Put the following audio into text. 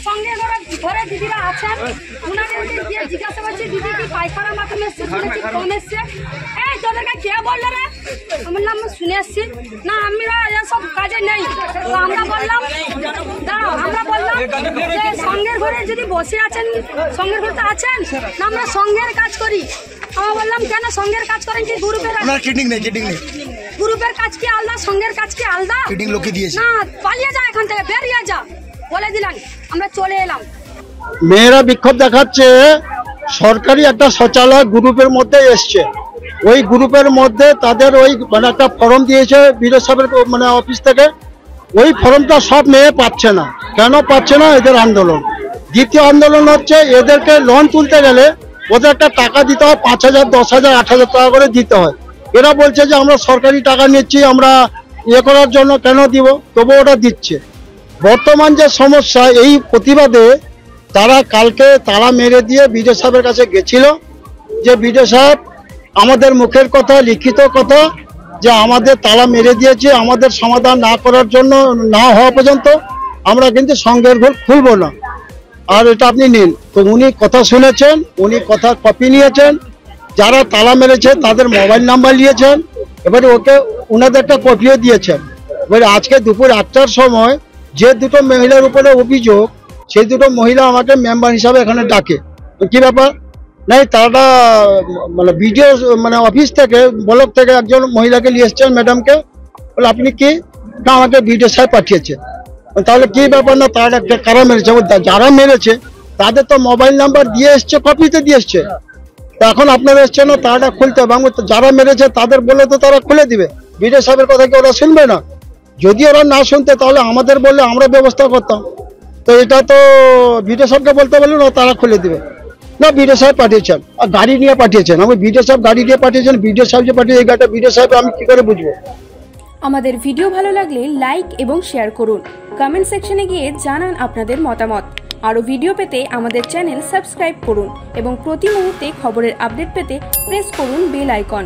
সঙ্গে ঘরে দিদিরা আছেন, ওনাদেরকে গিয়ে জিজ্ঞাসা করছি দিদি কি পায়খানা মাথা এসছে, শুনেছি কম এসছে। এই তোদেরকে কে বললো রে? আমি বললাম শুনে এসছি। না আমরা এসব কাজে নেই। তো আমরা বললাম দাঁড়াও, আমরা বললাম যে সঙ্গের ঘরে যদি বসে আছেন, সঙ্গের ঘরে তো আছেন না, আমরা সঙ্গের কাজ করি। আমরা বললাম কেন সঙ্গের কাজ করেন কি গ্রুপের? গ্রুপের কাজ কি আলাদা, সঙ্গের কাজ কি আলাদা? না পালিয়ে যা এখান থেকে, বেরিয়ে যা বলে দিলাম, আমরা চলে এলাম। মেয়েরা বিক্ষোভ দেখাচ্ছে, সরকারি একটা শৌচালয় গ্রুপের মধ্যে এসছে, ওই গ্রুপের মধ্যে তাদের ওই মানে একটা ফর্ম দিয়েছে বিডিও সাহেবের মানে অফিস থেকে, ওই ফর্মটা সব মেয়ে পাচ্ছে না। কেন পাচ্ছে না? এদের আন্দোলন। দ্বিতীয় আন্দোলন হচ্ছে এদেরকে লোন তুলতে গেলে ওদের একটা টাকা দিতে হয়, 5,000, 10,000, 8,000 টাকা করে দিতে হয়। এরা বলছে যে আমরা সরকারি টাকা নিচ্ছি, আমরা ইয়ে করার জন্য কেন দিব, তবু ওটা দিচ্ছে। বর্তমান যে সমস্যা, এই প্রতিবাদে তারা কালকে তালা মেরে দিয়ে বিডিও সাহেবের কাছে গেছিল যে বিডিও সাহেব আমাদের মুখের কথা, লিখিত কথা যে আমাদের তালা মেরে দিয়েছে, আমাদের সমাধান না করার জন্য, না হওয়া পর্যন্ত আমরা কিন্তু সঙ্গের ঘর খুলবো না, আর এটা আপনি নিন। তো উনি কথা শুনেছেন, উনি কথা কপি নিয়েছেন, যারা তালা মেরেছে তাদের মোবাইল নাম্বার নিয়েছেন, এবারে ওকে ওনাদের একটা কপিও দিয়েছেন। এবারে আজকে দুপুর 1টার সময় যে দুটো মহিলার উপরে অভিযোগ, সেই দুটো মহিলা আমাকে মেম্বার হিসাবে এখানে ডাকে। তো কি ব্যাপার? নাই তারা মানে বিডিও মানে অফিস থেকে, ব্লক থেকে একজন মহিলাকে নিয়ে এসছেন, ম্যাডামকে। বলে আপনি কি? না আমাকে বিডিও সাহেব পাঠিয়েছে। তাহলে কি ব্যাপার? না তারা কারা মেরেছে, যারা মেরেছে তাদের তো মোবাইল নাম্বার দিয়ে এসছে, কপিতে দিয়ে এসছে। এখন আপনারা এসছে না, তারা খুলতে হবে। যারা মেরেছে তাদের বলে তো তারা খুলে দিবে, বিডিও সাহেবের কথা কি ওরা শুনবে না? যদি ওরা না শুনতে তাহলে আমাদের বললে আমরা ব্যবস্থা করতাম। তো এটা তো বিডিও সাহেবকে বলতে বললেন, তারা খুলে দিবে না। বিডিও সাহেব পাঠিয়েছেন, আর গাড়ি নিয়ে পাঠিয়েছেন। আমি বিডিও সাহেব গাড়ি দিয়ে পাঠিয়েছেন, বিডিও সাহেব যে পাঠিয়ে এই গাড়িটা বিডিও সাহেব আমি কি করে বুঝবো? আমাদের ভিডিও ভালো লাগলে লাইক এবং শেয়ার করুন, কমেন্ট সেকশনে গিয়ে জানান আপনাদের মতামত। আরও ভিডিও পেতে আমাদের চ্যানেল সাবস্ক্রাইব করুন এবং প্রতি মুহূর্তে খবরের আপডেট পেতে প্রেস করুন বেল আইকন।